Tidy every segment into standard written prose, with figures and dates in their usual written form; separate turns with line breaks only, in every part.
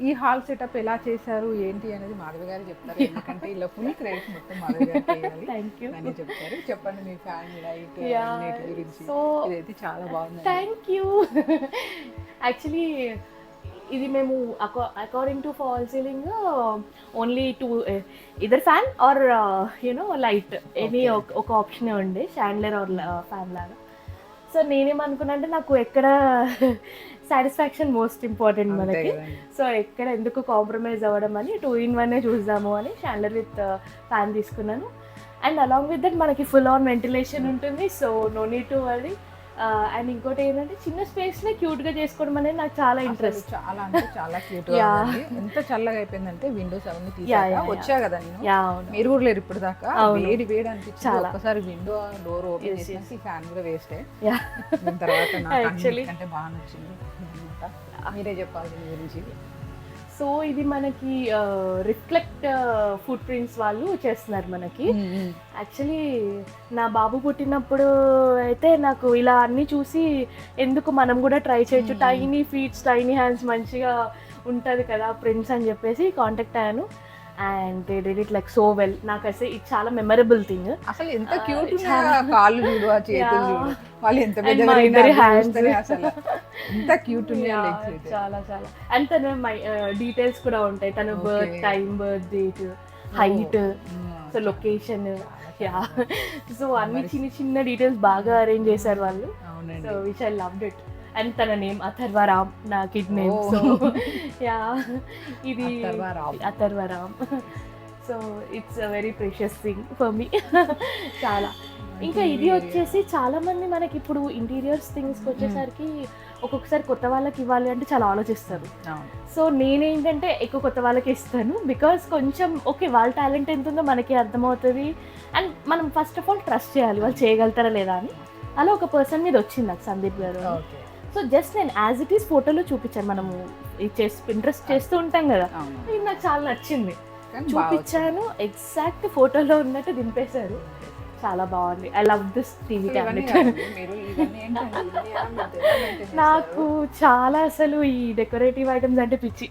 ఈ hall setup ఎలా చేశారు ఏంటి అనేది మాధవి గారు చెప్తారు, ఎందుకంటే ఇలా ఫుల్ క్రెడిట్ మొత్తం మాధవి గారు చేయాలి. అని చెప్తారు. చెప్పండి మీ ఫ్యాన్ లైట్ అన్నిటి గురించి. ఇదైతే చాలా బాగుంది.
Thank you. యాక్చువల్లీ ఇది మేము according to fall ceiling only to either fan or you know light any ఒక ఆప్షనే ఉండే, షాండ్లర్ ఆర్ ఫ్యాన్ లాగా. సో నేనేమనుకున్నా అంటే నాకు ఎక్కడ సాటిస్ఫాక్షన్ మోస్ట్ ఇంపార్టెంట్ మనకి. సో ఎక్కడ ఎందుకు కాంప్రమైజ్ అవ్వడం అని 2-in-1 చూద్దాము అని షాండ్లర్ విత్ ఫ్యాన్ తీసుకున్నాను. అండ్ అలాంగ్ విత్ దట్ మనకి ఫుల్ ఆన్ వెంటిలేషన్ ఉంటుంది, so no need to worry. And ఇంకోటి ఏంటంటే చిన్న స్పేస్ లో క్యూట్ గా చేసుకోవడం అనేది నాకు చాలా ఇంట్రెస్ట్.
చాలా అంటే చాలా క్యూట్ గా ఉంది. ఎంత చల్లగా అయిపోయిందంటే విండోస్ అవన్నీ తీసాక వచ్చా కదా నేను, మీరు కూడా లేరు ఇప్పుడు దాకా, వేడి వేడి అనిపించింది. ఒకసారి విండో డోర్ ఓపెన్ చేసి ఫ్యాన్ కూడా వేస్తే తర్వాత నాకు అంటే బాగా నచ్చింది. మీరే చెప్పాలి దీని గురించి.
సో ఇది మనకి రిఫ్లెక్ట్ ఫుట్ ప్రింట్స్ వాళ్ళు చేస్తున్నారు మనకి. యాక్చువల్లీ నా బాబు పుట్టినప్పుడు అయితే నాకు ఇలా అన్నీ చూసి ఎందుకు మనం కూడా ట్రై చేయొచ్చు, టైనీ ఫీట్స్ టైనీ హ్యాండ్స్ మంచిగా ఉంటుంది కదా ప్రింట్స్ అని చెప్పేసి కాంటాక్ట్ అయ్యాను. And they did it like so well. నాకు అసలు ఇది చాలా మెమరబుల్ థింగ్.
అసలు ఎంత క్యూట్ కాళ్ళు చూడు, ఆ చేతులు చూడు, వాళ్ళు ఎంత పెద్దగా హ్యాండ్స్ అసలు ఎంత క్యూట్ ఉన్నాయి.
చాలా చాలా. అండ్ తన డీటెయిల్స్ కూడా ఉంటాయి, తన birth time, birth date, height, so location, so అన్ని చిన్న చిన్న డీటెయిల్స్ బాగా అరేంజ్ చేశారు వాళ్ళు. So which I loved it. And తన నేమ్ అథర్వరామ్, నా కిడ్ నేమ్. సో యా ఇది Atharvaram. So it's a very precious thing for me. చాలా. ఇంకా ఇది వచ్చేసి చాలా మంది మనకి ఇప్పుడు ఇంటీరియర్స్ థింగ్స్కి వచ్చేసరికి ఒక్కొక్కసారి కొత్త వాళ్ళకి ఇవ్వాలి అంటే చాలా ఆలోచిస్తారు. సో నేనేంటంటే ఎక్కువ కొత్త వాళ్ళకి ఇస్తాను, బికాస్ కొంచెం ఓకే వాళ్ళ టాలెంట్ ఎంత ఉందో మనకి అర్థమవుతుంది. అండ్ మనం ఫస్ట్ ఆఫ్ ఆల్ ట్రస్ట్ చేయాలి వాళ్ళు చేయగలుగుతారా లేదా అని. అలా ఒక పర్సన్ మీద వచ్చింది నాకు, సందీప్ గారు. సో జస్ట్ నేను యాజ్ ఇట్ ఈస్ ఫోటోలో చూపించాను, మనము ఇంట్రెస్ట్ చేస్తూ ఉంటాం కదా, ఇది నాకు చాలా నచ్చింది, చూపించాను. ఎగ్జాక్ట్ ఫోటోలో ఉన్నట్టు దింపేశారు. చాలా బాగుంది. I love this TV cabinet. నాకు చాలా అసలు ఈ డెకరేటివ్ ఐటమ్స్ అంటే పిచ్చి.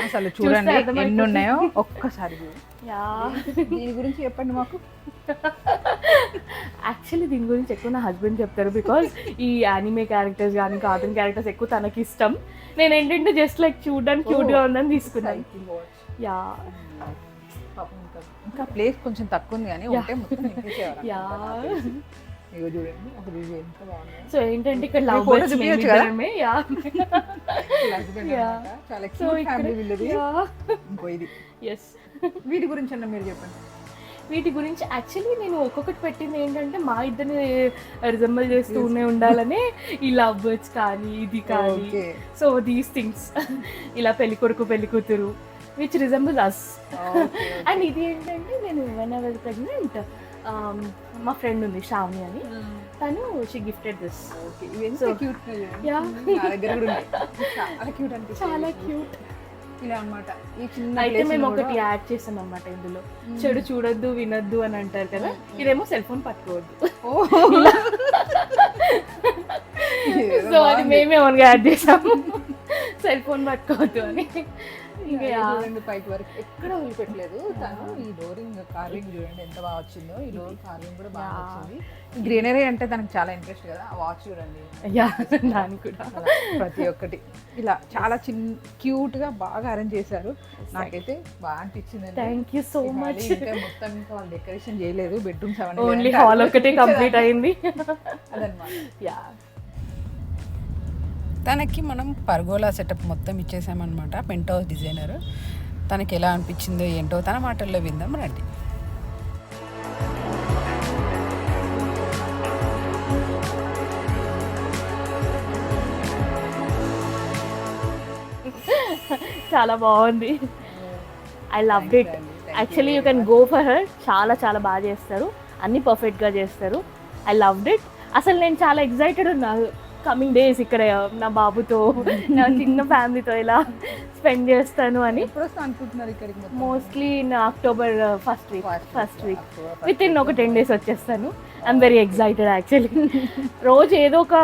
అసలు చూడండి ఎన్ని ఉన్నాయో ఒక్కసారి. దీని గురించి చెప్పండి మాకు.
యాక్చువల్లీ దీని గురించి ఎక్కువ నా హస్బెండ్ చెప్తారు, బికాజ్ ఈ యానిమే క్యారెక్టర్స్ కానీ కార్టూన్ క్యారెక్టర్స్ ఎక్కువ తనకి ఇష్టం. నేను ఏంటంటే జస్ట్ లైక్ చూడడానికి క్యూట్గా ఉందని తీసుకున్నాను. యా
ఇంకా ప్లేస్ కొంచెం తక్కువ ఉంది కానీ ఉంటే మొత్తం
సో ఏంటంటే ఇక్కడ లవ్ బర్డ్స్
వీటి గురించి అన్న మీరు చెప్పండి.
వీటి గురించి యాక్చువల్లీ నేను ఒక్కొక్కటి పెట్టింది ఏంటంటే మా ఇద్దరిని రిజంబల్ చేస్తూనే ఉండాలని, ఈ లవ్ బర్డ్స్ కానీ ఇది కానీ. సో దీస్ థింగ్స్ ఇలా పెళ్లి కొడుకు పెళ్లి కూతురు విచ్ రిజంబుల్ అస్. అండ్ ఇది ఏంటంటే నేను వెన్ ఐ వాజ్ ప్రెగ్నెంట్ మా ఫ్రెండ్ ఉంది శ్రావణి అని, తను షీ గిఫ్టెడ్ దిస్. చాలా క్యూట్
ఇలా అన్నమాట. ఈ చిన్న
అయితే మేము ఒకటి యాడ్ చేసాం అన్నమాట ఇందులో, చెడు చూడొద్దు వినొద్దు అని అంటారు కదా, ఇదేమో సెల్ ఫోన్ పట్టుకోవద్దు. సో అది మేమే ఓన్గా యాడ్ చేసాము, సెల్ ఫోన్ పట్టుకోవద్దు అని.
చూడండి పైకి వరకు ఎక్కడ వదిలిపెట్టలేదు తను. ఈ డోరింగ్ కార్వింగ్ చూడండి ఎంత బాగా వచ్చిందో. ఈ డోర్ కార్వింగ్ కూడా బాగా వచ్చింది. గ్రీనరీ అంటే తనకు చాలా ఇంట్రెస్ట్ కదా. ఆ వాచ్ చూడండి,
దానికి కూడా
ప్రతి ఒక్కటి ఇలా చాలా చిన్న క్యూట్ గా బాగా అరేంజ్ చేశారు. నాకైతే బాగా అనిపించింది.
Thank you so much.
మొత్తం ఇంకా వాళ్ళు డెకరేషన్ చేయలేదు, బెడ్రూమ్స్ అవన్నీ
ఓన్లీ హాల్ ఒకటే కంప్లీట్ అయింది.
అదనమాట. తనకి మనం పర్గోలా సెటప్ మొత్తం ఇచ్చేసామన్నమాట. పెంట్ హౌస్ డిజైనర్ తనకి ఎలా అనిపించిందో ఏంటో తన మాటల్లో విందాం రండి.
చాలా బాగుంది. I loved it. Actually you can go for her. చాలా చాలా బాగా చేస్తారు, అన్నీ పర్ఫెక్ట్గా చేస్తారు. I loved it. అసలు నేను చాలా ఎక్సైటెడ్ ఉన్నాను కమింగ్ డేస్ ఇక్కడ నా బాబుతో నా చిన్న ఫ్యామిలీతో ఇలా స్పెండ్ చేస్తాను అని.
ఎప్పుడు వస్తా అనుకుంటున్నారు ఇక్కడికి?
Mostly October first week with in ఒక 10 days వచ్చేస్తాను. I'm very excited actually. రోజు ఏదో ఒక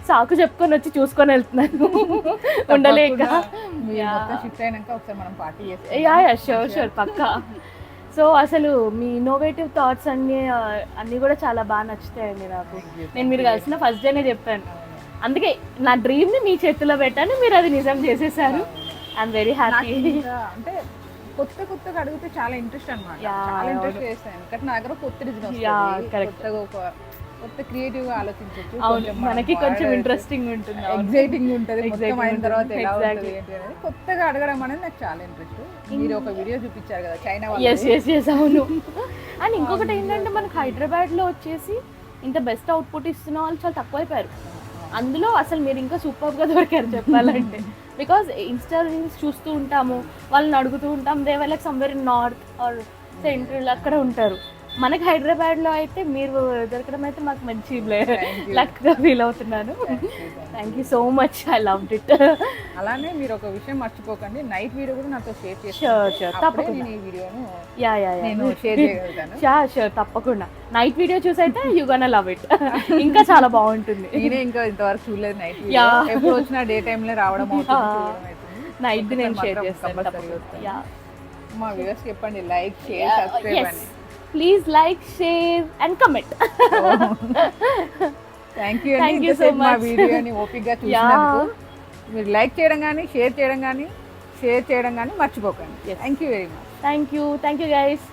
సాకు చెప్పుకొని వచ్చి చూసుకొని వెళ్తున్నాను ఉండలేక. యా షూర్ పక్కా. సో అసలు మీ ఇన్నోవేటివ్ థాట్స్ అన్నీ కూడా చాలా బాగా నచ్చుతాయండి నాకు. నేను మీరు కలిసిన ఫస్ట్ డేనే చెప్పాను, అందుకే నా డ్రీమ్ని మీ చేతిలో పెట్టాను, మీరు అది నిజం చేసేసారు. I'm very happy.
అంటే కొత్తగా అడిగితే చాలా ఇంట్రెస్ట్ అనమాట, చాలా ఇంట్రెస్ట్ చేస్తాను. ఎందుకంటే నా దగ్గర కొత్త కొత్త క్రియేటివ్ గా ఆలోచించవచ్చు.
మనకి కొంచెం ఇంట్రెస్టింగ్ ఉంటుంది,
ఎగ్జైటింగ్ ఉంటుంది. అయిన తర్వాత ఎలా ఉంటుంది ఏంటి అనేది కొత్తగా అడగడం అనేది నాకు చాలా ఇంట్రెస్ట్. మీరు ఒక వీడియో చూపించారు కదా చైనా
వాళ్ళు. అవును. అండ్ ఇంకొకటి ఏంటంటే మనకు హైదరాబాద్ లో వచ్చేసి ఇంత బెస్ట్ అవుట్పుట్ ఇస్తున్న వాళ్ళు చాలా తక్కువైపోయారు. అందులో అసలు మీరు ఇంకా సూపర్గా దొరికారు చెప్పాలంటే. బికాజ్ ఇన్స్టా రీల్స్ చూస్తూ ఉంటాము, వాళ్ళని అడుగుతూ ఉంటాం, they were like somewhere in north or central అక్కడ ఉంటారు. మనకి హైదరాబాద్లో అయితే మీరు దొరకడం అయితే మాకు మంచి లక్గా ఫీల్ అవుతున్నాను. Thank you so much, I loved it.
అలానే మీరు ఒక విషయం మర్చిపోకండి, నైట్ వీడియో కూడా నాతో షేర్ చేసి
తప్పకుండా
ఈ వీడియోను
షూర్ తప్పకుండా. నైట్ వీడియో చూసి అయితే యూ గోనా లవ్ ఇట్. ఇంకా చాలా బాగుంటుంది.
నేనే ఇంకా ఇంతవరకు చూడలేదు నైట్ వీడియో. ఎప్పుడు వచ్చినా డే టైంలో రావడం అవుతుంది.
నైట్ నేను షేర్ చేస్తాను.
మా వ్యూవర్స్ చెప్పండి, లైక్ షేర్ సబ్స్క్రైబ్ అని.
Please like share and comment.
Thank you so much. మా వీడియోని ఓపిక్గా చూసినందుకు. మీరు లైక్ చేయడం కానీ షేర్ చేయడం కానీ మర్చిపోకండి. Thank you very much.
Thank you guys.